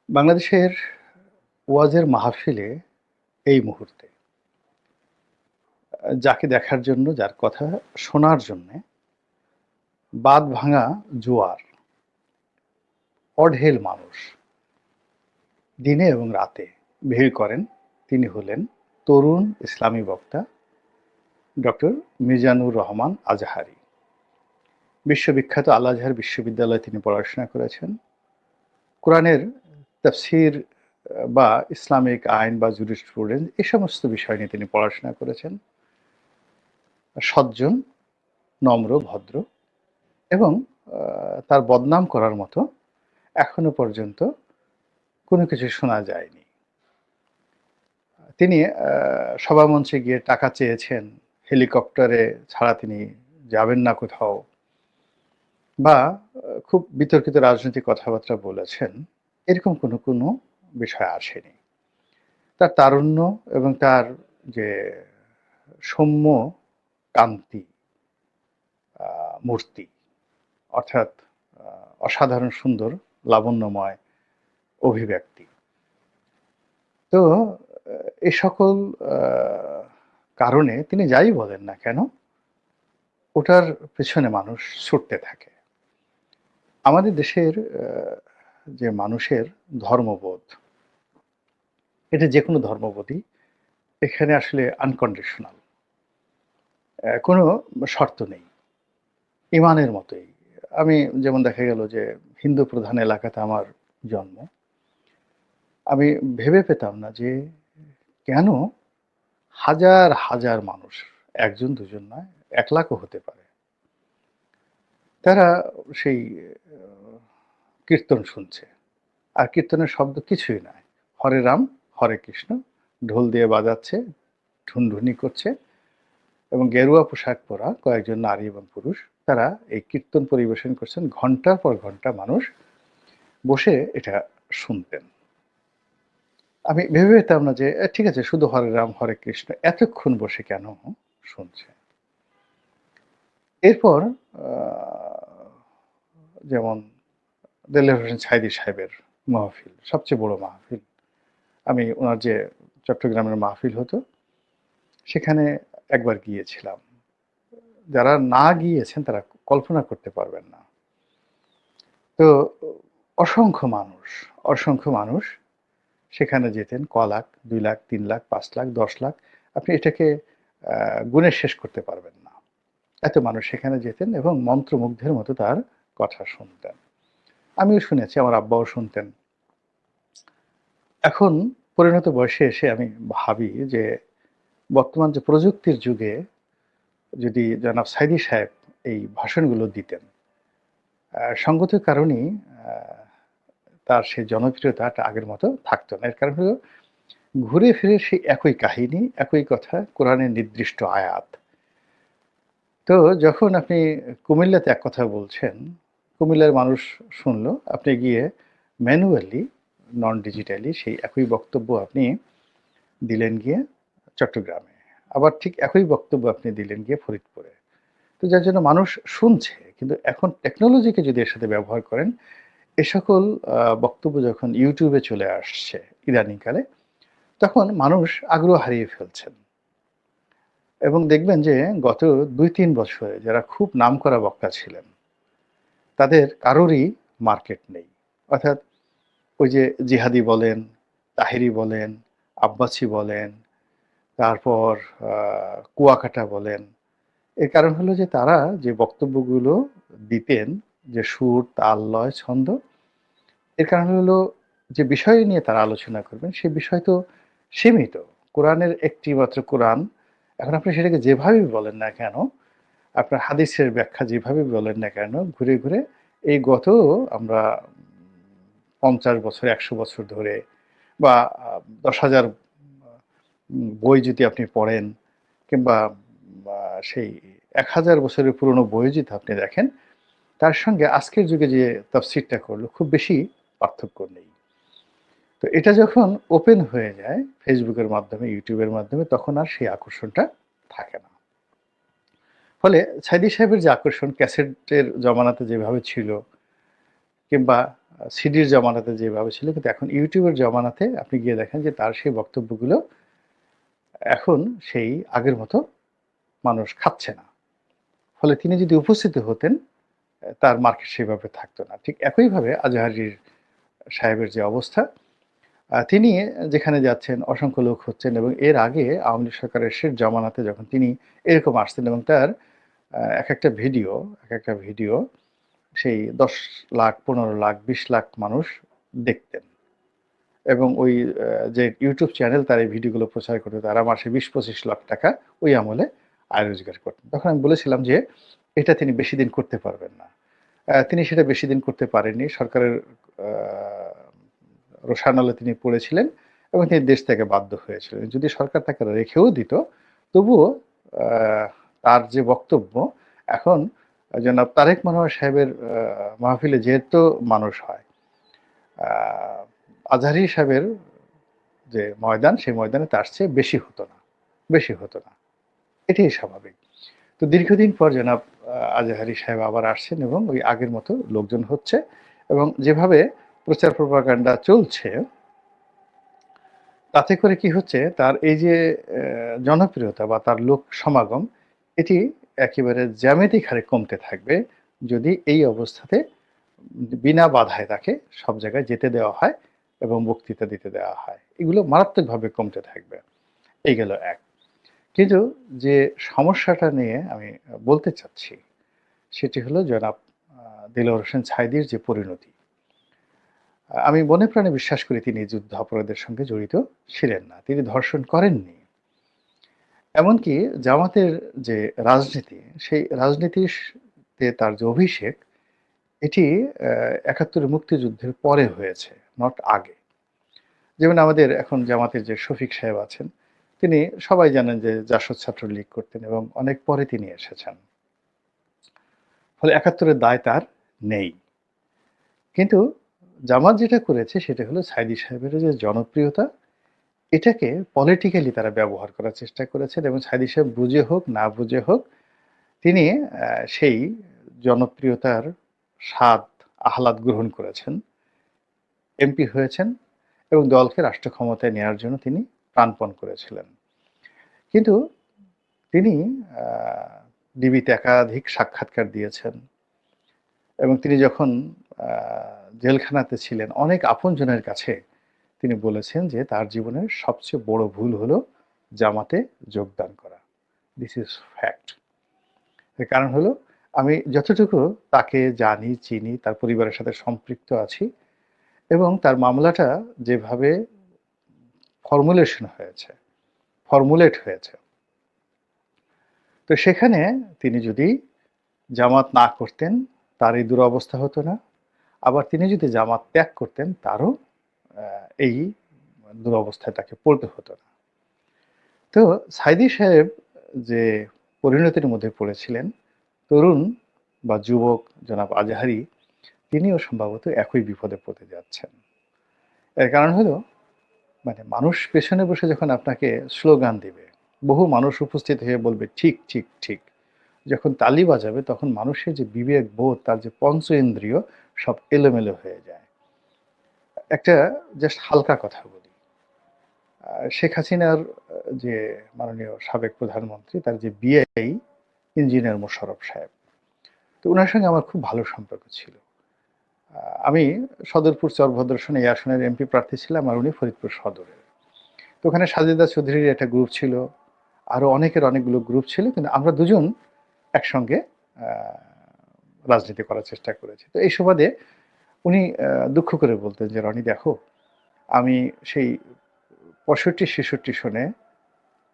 বাংলাদেশের ওয়াজের মাহফিলে এই মুহূর্তে যাকে দেখার জন্য, যার কথা শোনার জন্যে বাঁধ-ভাঙা জোয়ার, অঢেল মানুষ দিনে এবং রাতে ভিড় করেন। তিনি হলেন তরুণ ইসলামী বক্তা ডক্টর মিজানুর রহমান আজহারী। বিশ্ববিখ্যাত আল আজহার বিশ্ববিদ্যালয়ে তিনি পড়াশোনা করেছেন। কোরআনের তাফসীর বা ইসলামিক আইন বা জুরিসপ্রুডেন্স এ সমস্ত বিষয় নিয়ে তিনি পড়াশোনা করেছেন। সজ্জন, নম্র, ভদ্র এবং তার বদনাম করার মতো এখনো পর্যন্ত কোনো কিছু শোনা যায়নি। তিনি সভামঞ্চে গিয়ে টাকা চেয়েছেন, হেলিকপ্টারে ছাড়া তিনি যাবেন না কোথাও, বা খুব বিতর্কিত রাজনৈতিক কথাবার্তা বলেছেন, এরকম কোনো বিষয় আসেনি। তার তারুণ্য এবং তার যে সৌম্য কান্তি মূর্তি, অর্থাৎ অসাধারণ সুন্দর লাবণ্যময় অভিব্যক্তি। তো এ সকল কারণে তিনি যাই বলেন না কেন, ওটার পেছনে মানুষ ছুটতে থাকে। আমাদের দেশের যে মানুষের ধর্মবোধ, এটা যেকোনো ধর্মবোধই এখানে আসলে আনকন্ডিশনাল। কোনো শর্ত নেই। ইমানের মতোই। আমি যেমন দেখা গেল যে হিন্দু প্রধান এলাকাতে আমার জন্ম। আমি ভেবে পেতাম না যে কেন হাজার, হাজার মানুষ, ১ জন ২ জন নয়, ১ লাখও হতে পারে। তারা সেই আ কীর্তন শুনছে। আর কীর্তনের শব্দ কিছুই নয়। হরে রাম, হরে কৃষ্ণ, ঢোল দিয়ে বাজাচ্ছে, ঢুনঢুনি করছে এবং গেরুয়া পোশাক পরা কয়েকজন নারী এবং পুরুষ, তারা এই কীর্তন পরিবেশন করছেন। ঘন্টার পর ঘন্টা মানুষ বসে এটা শুনতেন। আমি ভেবে পেতাম না যে ঠিক আছে, শুধু হরে রাম, হরে কৃষ্ণ এতক্ষণ বসে কেন শুনছে? এরপর আ যেমন দেলোয়ার হোসেন সাইদী সাহেবের মাহফিল, সবচেয়ে বড় মাহফিল। আমি উনার যে চট্টগ্রামের মাহফিল হতো, সেখানে একবার গিয়েছিলাম। যারা না গিয়েছেন তারা কল্পনা করতে পারবেন না। তো অসংখ্য মানুষ, অসংখ্য মানুষ সেখানে যেতেন। ক লাখ, ২ লাখ, ৩ লাখ, ৫ লাখ, ১০ লাখ। আপনি এটাকে গুণে শেষ করতে পারবেন না। এত মানুষ সেখানে যেতেন এবং মন্ত্রমুগ্ধের মতো তার কথা শুনতেন। আমিও শুনেছি, আমার আব্বাও শুনতেন। এখন পরিণত বয়সে এসে আমি ভাবি যে বর্তমান যে প্রযুক্তির যুগে যদি জনাব সাইদী সাহেব এই ভাষণগুলো দিতেন, সঙ্গত কারণেই আ তার সেই জনপ্রিয়তাটা আগের মতো থাকতো না। এর কারণ হলো ঘুরে ফিরে সেই একই কাহিনী, একই কথা, কোরআনের নির্দিষ্ট আয়াত। তো যখন আপনি কুমিল্লাতে এক কথা বলছেন, কুমিল্লার মানুষ শুনল, আপনি গিয়ে ম্যানুয়ালি, নন ডিজিটালি সেই একই বক্তব্য আপনি দিলেন গিয়ে চট্টগ্রামে। আবার ঠিক একই বক্তব্য আপনি দিলেন গিয়ে ফরিদপুরে। তো যার জন্য মানুষ শুনছে। কিন্তু এখন টেকনোলজিকে যদি এর সাথে ব্যবহার করেন, এ সকল বক্তব্য যখন YouTube এ চলে আসছে ইদানিংকালে, তখন মানুষ আগ্রহ হারিয়ে ফেলছেন। এবং দেখবেন যে গত ২-৩ বছরে যারা খুব নামকরা বক্তা ছিলেন, তাদের কারোরই মার্কেট নেই। অর্থাৎ ওই যে জিহাদি বলেন, তাহেরি বলেন, আব্বাসী বলেন, তারপর আ কুয়াকাটা বলেন। এর কারণ হলো যে তারা যে বক্তব্যগুলো দিতেন, যে সুর, তাল, লয়, ছন্দ, এর কারণ হলো যে বিষয় নিয়ে তারা আলোচনা করবেন, সে বিষয় তো সীমিত। কোরআনের একটি মাত্র কোরআন। এখন আপনি সেটাকে যেভাবেই বলেন না কেন, আপনার হাদিসের ব্যাখ্যা যেভাবেই বলেন না কেন, ঘুরে, ঘুরে এই গত আমরা ৫০ বছর, ১০০ বছর ধরে বা ১০,০০০ বই যদি আপনি পড়েন, কিংবা আ সেই ১,০০০ বছরের পুরনো বই যদি আপনি দেখেন, তার সঙ্গে আজকের যুগে যে তাফসীরটা করল, খুব বেশি পার্থক্য নেই। তো এটা যখন ওপেন হয়ে যায় Facebook এর মাধ্যমে, YouTube এর মাধ্যমে, তখন আর সেই আকর্ষণটা থাকে না। ফলে সাইদী সাহেবের যে আকর্ষণ ক্যাসেটের জমানাতে যেভাবে ছিল, কিংবা সিডির জমানাতে যেভাবে ছিল, কিন্তু এখন ইউটিউবের জমানাতে আপনি গিয়ে দেখেন যে তার সেই বক্তব্যগুলো এখন সেই আগের মতো মানুষ খাচ্ছে না। ফলে তিনি যদি উপস্থিত হতেন, তার মার্কেট সেভাবে থাকতো না। ঠিক একইভাবে আজহারীর সাহেবের যে অবস্থা, তিনি যেখানে যাচ্ছেন অসংখ্য লোক হচ্ছেন, এবং এর আগে আওয়ামী লীগ সরকারের শেষ জমানাতে যখন তিনি এরকম আসতেন এবং তার একেকটা ভিডিও সেই ১০ লাখ, ১৫ লাখ, ২০ লাখ মানুষ দেখতেন। এবং ওই যে ইউটিউব চ্যানেল তার এই ভিডিওগুলো প্রচার করত, তারা মাসে ২০-২৫ লাখ টাকা ওই আমলে আয় রোজগার করতেন। তখন আমি বলেছিলাম যে, এটা তিনি বেশিদিন করতে পারবেন না। তিনি সেটা বেশিদিন করতে পারেননি। সরকারের আ রোষানলে তিনি পড়েছিলেন এবং তিনি দেশ ত্যাগে বাধ্য হয়েছিলেন। যদি সরকার তাকে রেখেও দিত, তবুও আ তার যে বক্তব্য, এখন জনাব তারেক মনোয়ার সাহেবের মাহফিলে যেহেতু মানুষ হয়, আ আজহারী সাহেবের যে ময়দান, সেই ময়দানে তার চেয়ে বেশি হতো না। এটাই স্বাভাবিক। তো দীর্ঘদিন পর জনাব আজহারী সাহেব আবার আসছেন এবং ওই আগের মতো লোকজন হচ্ছে, এবং যেভাবে প্রচার প্রপাগান্ডা চলছে, তাতে করে কি হচ্ছে, তার এই যে জনপ্রিয়তা বা তার লোক সমাগম, এটি একেবারে জ্যামিতিক হারে কমতে থাকবে যদি এই অবস্থাতে বিনা বাধায় তাকে সব জায়গায় যেতে দেওয়া হয় এবং বক্তৃতা দিতে দেওয়া হয়। এগুলো মারাত্মকভাবে কমতে থাকবে। এই গেল এক। কিন্তু যে সমস্যাটা নিয়ে আমি বলতে চাচ্ছি, সেটি হলো জনাব আ দেলোয়ার হোসেন সাঈদীর যে পরিণতি। আমি মনে প্রাণে বিশ্বাস করি তিনি যুদ্ধাপরাধের সঙ্গে জড়িত ছিলেন না। তিনি ধর্ষণ করেননি। এমনকি জামাতের যে রাজনীতি, সেই তে তার যে অভিষেক, এটি ৭১ এর মুক্তিযুদ্ধের পরে হয়েছে, নট আগে। যেমন আমাদের এখন জামাতের যে শফিক সাহেব আছেন, তিনি সবাই জানেন যে জাসদ ছাত্রলীগ করতেন এবং অনেক পরে তিনি এসেছেন। ফলে ৭১ এর দায় তার নেই। কিন্তু জামাত যেটা করেছে সেটা হলো সাঈদী সাহেবের যে জনপ্রিয়তা, এটাকে পলিটিক্যালি তারা ব্যবহার করার চেষ্টা করেছেন, এবং সাঈদী সাহেব বুঝে হোক না বুঝে হোক, তিনি সেই জনপ্রিয়তার স্বাদ আহ্লাদ গ্রহণ করেছেন, এমপি হয়েছেন এবং দলকে রাষ্ট্র ক্ষমতায় নেয়ার জন্য তিনি প্রাণপণ করেছিলেন। কিন্তু তিনি আ ডিবিতে একাধিক সাক্ষাৎকার দিয়েছেন, এবং তিনি যখন আ জেলখানাতে ছিলেন, অনেক আপনজনের কাছে তিনি বলেছেন যে তার জীবনের সবচেয়ে বড় ভুল হলো জামাতে যোগদান করা। This is fact. এর কারণ হলো, আমি যতটুকু তাকে জানি, চিনি, তার পরিবারের সাথে সম্পৃক্ত আছি, এবং তার মামলাটা যেভাবে ফর্মুলেশন হয়েছে, ফর্মুলেট হয়েছে, তো সেখানে তিনি যদি জামাত না করতেন, তার এই দুরবস্থা হতো না। আবার তিনি যদি জামাত ত্যাগ করতেন, তারও আ এই দুরবস্থায় তাকে পড়তে হতো না। তো সাঈদী সাহেব যে পরিণতির মধ্যে পড়েছিলেন, তরুণ বা যুবক জনাব আজহারী, তিনিও সম্ভবত একই বিপদে পড়তে যাচ্ছেন। এর কারণ হলো, মানে মানুষ পেছনে বসে যখন আপনাকে স্লোগান দিবে, বহু মানুষ উপস্থিত হয়ে বলবে ঠিক, ঠিক, ঠিক। যখন তালি বাজাবে তখন মানুষের যে বিবেক বোধ, তার যে পঞ্চ ইন্দ্রিয়, সব এলোমেলো হয়ে যায়। একটা জাস্ট হালকা কথা বলি। শেখ হাসিনার যে মাননীয় সাবেক প্রধানমন্ত্রী, তার যে বিআই ইঞ্জিনিয়ার মোশাররফ সাহেব। তো উনার সঙ্গে আমার খুব ভালো সম্পর্ক ছিল। আ আমি সদরপুর চরভদ্রসনে এই আসনের এমপি প্রার্থী ছিলাম, আর উনি ফরিদপুর সদরের। তো ওখানে সাজেদা চৌধুরীর একটা গ্রুপ ছিল। আরো অনেকের অনেকগুলো গ্রুপ ছিল। কিন্তু আমরা দুজন একসঙ্গে আ রাজনীতি করার চেষ্টা করেছি। তো এই সুবাদে উনি দুঃখ করে বলতেন যে, "রনি দেখো, আমি সেই ৬৫-৬৬ সনে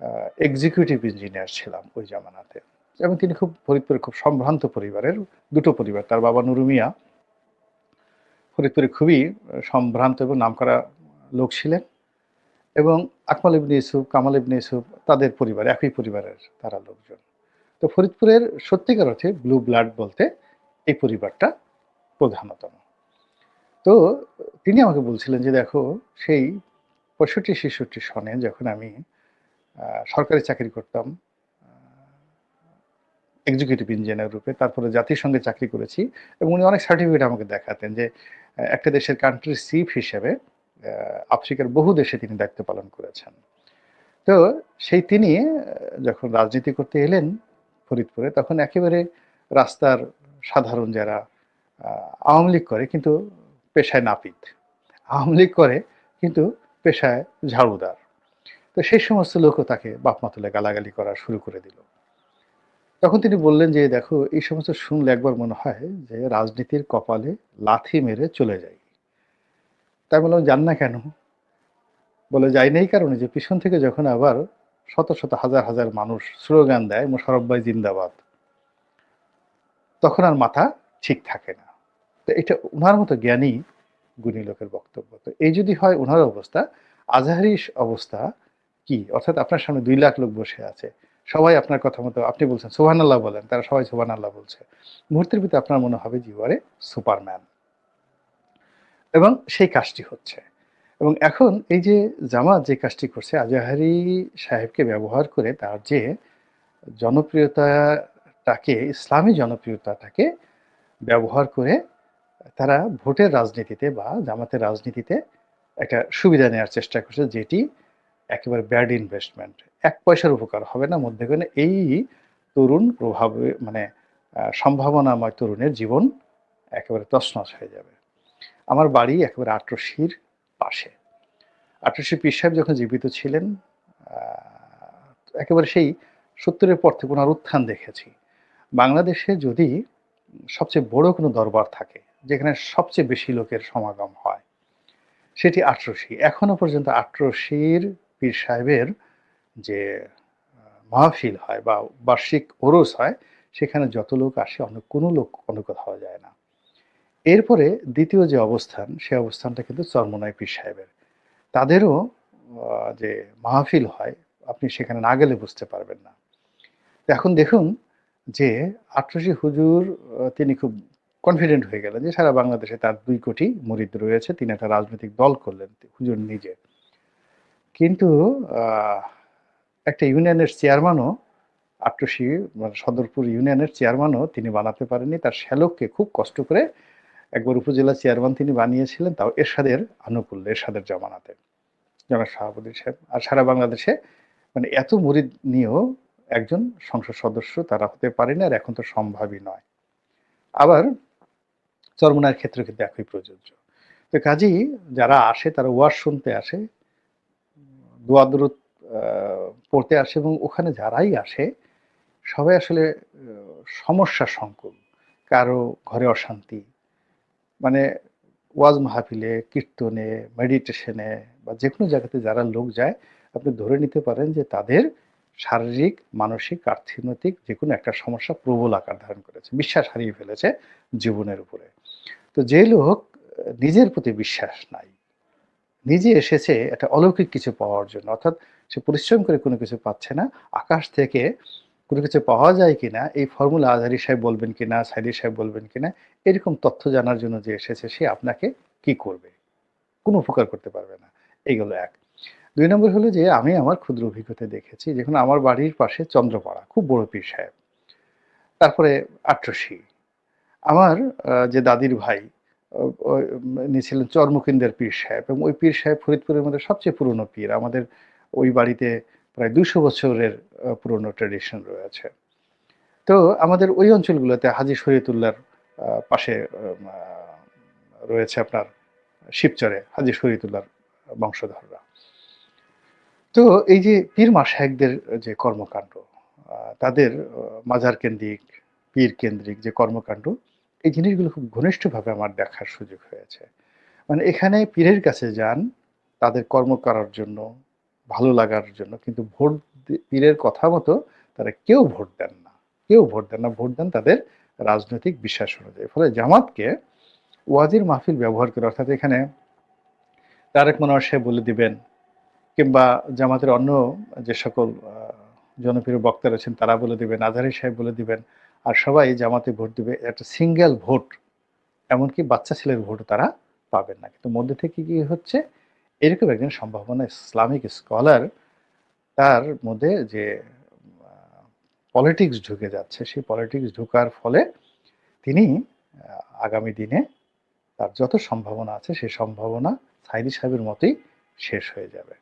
আ এক্সিকিউটিভ ইঞ্জিনিয়ার ছিলাম ওই জামানাতে।" এবং তিনি খুব ফরিদপুরের খুব সম্ভ্রান্ত পরিবারের, ২ টো পরিবার। তার বাবা নুরু মিয়া ফরিদপুরে খুবই সম্ভ্রান্ত এবং নামকরা লোক ছিলেন, এবং আকমাল ইবনে ইউসুফ, কামাল ইবনে ইউসুফ, তাদের পরিবার, একই পরিবারের তারা লোকজন। তো ফরিদপুরের সত্যিকার অর্থে ব্লু ব্লাড বলতে এই পরিবারটা প্রধানতম। তো তিনি আমাকে বলছিলেন যে, "দেখো, সেই ৬৫-৬৬ সনে যখন আমি সরকারি চাকরি করতাম, আ এক্সিকিউটিভ ইঞ্জিনিয়ার রূপে, তারপরে জাতিসংঘে চাকরি করেছি, এবং উনি অনেক সার্টিফিকেট আমাকে দেখাতেন যে, একটা দেশের কান্ট্রি চিফ হিসেবে আফ্রিকার বহু দেশে তিনি দায়িত্ব পালন করেছেন। তো সেই তিনি যখন রাজনীতি করতে এলেন ফরিদপুরে, তখন একেবারে রাস্তার সাধারণ যারা আ আওয়ামী লীগ করে কিন্তু পেশায় নাপিত। আওয়ামী লীগ করে কিন্তু পেশায় ঝাড়ুদার। তো সেই সমস্ত লোকও তাকে বাপ মা তুলে গালাগালি করা শুরু করে দিল। তখন তিনি বললেন যে, "দেখো এই সমস্ত শুনলে একবার মনে হয় যে রাজনীতির কপালে লাথি মেরে চলে যাই।" তাই বললাম, "যান না কেন?" বলে, "যাই না এই কারণে যে পিছন থেকে যখন আবার শত, শত হাজার, হাজার মানুষ স্লোগান দেয় 'মোশাররফ ভাই জিন্দাবাদ' তখন আর মাথা ঠিক থাকে না।" তো এটা উনার মতো জ্ঞানী গুণী লোকের বক্তব্য। তো এই যদি হয় উনার অবস্থা, আজহারির অবস্থা কি? অর্থাৎ আপনার সামনে ২ লাখ লোক বসে আছে। সবাই আপনার কথা মতো আপনি বলছেন সুবহানাল্লাহ বলেন, তারা সবাই সুবহানাল্লাহ বলছে। মুহূর্তের ভিতরে আপনার মনে হবে যে ইউ আর এ সুপারম্যান। এবং সেই কাজটি হচ্ছে। এবং এখন এই যে জামাত যে কাজটি করছে আজাহারি সাহেবকে ব্যবহার করে তার যে জনপ্রিয়তাটাকে, ইসলামী জনপ্রিয়তাটাকে ব্যবহার করে তারা ভোটের রাজনীতিতে বা জামাতের রাজনীতিতে একটা সুবিধা নেয়ার চেষ্টা করছে, যেটি একেবারে ব্যাড ইনভেস্টমেন্ট। ১ পয়সার উপকার হবে না মধ্যেখানে এই তরুণ প্রভাবে মানে সম্ভাবনাময় তরুণের জীবন একেবারে তছনছ হয়ে যাবে। আমার বাড়ি একেবারে আটরশির পাশে। আটরশি পীর সাহেব যখন জীবিত ছিলেন, আ একেবারে সেই ৭০ এর পর থেকে উনার উত্থান দেখেছি। বাংলাদেশে যদি সবচেয়ে বড় কোনো দরবার থাকে, যেখানে সবচেয়ে বেশি লোকের সমাগম হয়, সেটি আটরশি। এখনো পর্যন্ত আটরশির পীর সাহেবের যে মাহফিল হয় বা বার্ষিক ওরস হয়, সেখানে যত লোক আসে অন্য কোনো লোক অন্য কোথাও যায় না। এরপরে ২য় যে অবস্থান, সে অবস্থানটা কিন্তু চরমোনাই পীর সাহেবের। তাদেরও যে মাহফিল হয়, আপনি সেখানে না গেলে বুঝতে পারবেন না। তো এখন দেখুন যে আটরশি হুজুর তিনি খুব কনফিডেন্ট হয়ে গেলেন যে সারা বাংলাদেশে তার ২ কোটি মুরিদ রয়েছে। তিনি একটা রাজনৈতিক দল করলেন হুজুর নিজে। কিন্তু আ একটা ইউনিয়নের চেয়ারম্যানও আটরশি মানে সদরপুর ইউনিয়নের চেয়ারম্যানও তিনি বানাতে পারেননি। তার শ্যালককে খুব কষ্ট করে একবার উপজেলা চেয়ারম্যান তিনি বানিয়েছিলেন, তাও এরশাদের আনুকূল্যে, এরশাদের জমানাতে। জনাব শাহাবুদ্দিন সাহেব। আর সারা বাংলাদেশে মানে এত মুরিদ নিয়েও একজন সংসদ সদস্য তারা হতে পারেনি, আর এখন তো সম্ভবই নয়। আবার চরমোনাইয়ের ক্ষেত্রেও কিন্তু একই প্রযোজ্য। তো কাজেই যারা আসে তারা ওয়াজ শুনতে আসে, দোয়া দরুদ আ পড়তে আসে এবং ওখানে যারাই আসে সবাই আসলে সমস্যা সংকুল। কারো ঘরে অশান্তি। মানে ওয়াজ মাহফিলে, কীর্তনে, মেডিটেশনে বা যেকোনো জায়গাতে যারা লোক যায়, আপনি ধরে নিতে পারেন যে তাদের শারীরিক, মানসিক, অর্থনৈতিক যেকোনো একটা সমস্যা প্রবল আকার ধারণ করেছে। বিশ্বাস হারিয়ে ফেলেছে জীবনের উপরে। তো যে লোক নিজের প্রতি বিশ্বাস নাই, নিজে এসেছে একটা অলৌকিক কিছু পাওয়ার জন্য, অর্থাৎ সে পরিশ্রম করে কোনো কিছু পাচ্ছে না। আকাশ থেকে কোনো কিছু পাওয়া যায় কিনা, এই ফর্মুলা আজহারী সাহেব বলবেন কিনা, সাইদী সাহেব বলবেন কিনা, এরকম তথ্য জানার জন্য যে এসেছে সে আপনাকে কি করবে? কোনো উপকার করতে পারবে না। এই গেল ১। ২ নম্বর হলো যে আমি আমার ক্ষুদ্র অভিজ্ঞতায় দেখেছি, দেখুন আমার বাড়ির পাশে চন্দ্রপাড়া, খুব বড় পীর সাহেব। তারপরে আট্রসি। আমার যে দাদির ভাই ও ও ইনি ছিলেন চরমুকিন্দের পীর সাহেব এবং ওই পীর সাহেব ফরিদপুরের মধ্যে সবচেয়ে পুরনো পীর। আমাদের ওই বাড়িতে প্রায় ২০০ বছরের পুরনো ট্র্যাডিশন রয়েছে। তো আমাদের ওই অঞ্চলগুলোতে হাজী শরীয়তুল্লাহর পাশে আ রয়েছে আপনার শিবচরে হাজী শরীয়তুল্লাহর বংশধররা। তো এই যে পীর মাশায়েখদের যে কর্মকাণ্ড, তাদের মাজার কেন্দ্রিক, পীর কেন্দ্রিক যে কর্মকাণ্ড, এই জিনিসগুলো খুব ঘনিষ্ঠভাবে আমার দেখার সুযোগ হয়েছে। মানে এখানে পীরের কাছে যান, তাদের কর্ম করার জন্য, ভালো লাগার জন্য। কিন্তু ভোট পীরের কথা মতো তারা কেউ ভোট দেন না। কেউ ভোট দেন না। ভোট দেন তাদের রাজনৈতিক বিশ্বাস অনুযায়ী। ফলে জামাতকে ওয়াজির মাহফিল ব্যবহার করে, অর্থাৎ এখানে তারেক মনোয়ার সাহেব বলে দিবেন কিংবা জামাতের অন্য যে সকল জনপ্রিয় বক্তা রয়েছেন তারা বলে দিবেন, আজহারী সাহেব বলে দিবেন। আর সবাই জামাতে ভোট দিবে। একটা সিঙ্গেল ভোট, এমনকি বাচ্চা ছেলের ভোটও তারা পাবেন না। কিন্তু মধ্যে থেকে কি হচ্ছে? এরকম একজন সম্ভাবনা ইসলামিক স্কলার তার মধ্যে যে আ পলিটিক্স ঢুকে যাচ্ছে, সেই পলিটিক্স ঢোকার ফলে তিনি আগামী দিনে তার যত সম্ভাবনা আছে সেই সম্ভাবনা সাঈদী সাহেবের মতোই শেষ হয়ে যাবে।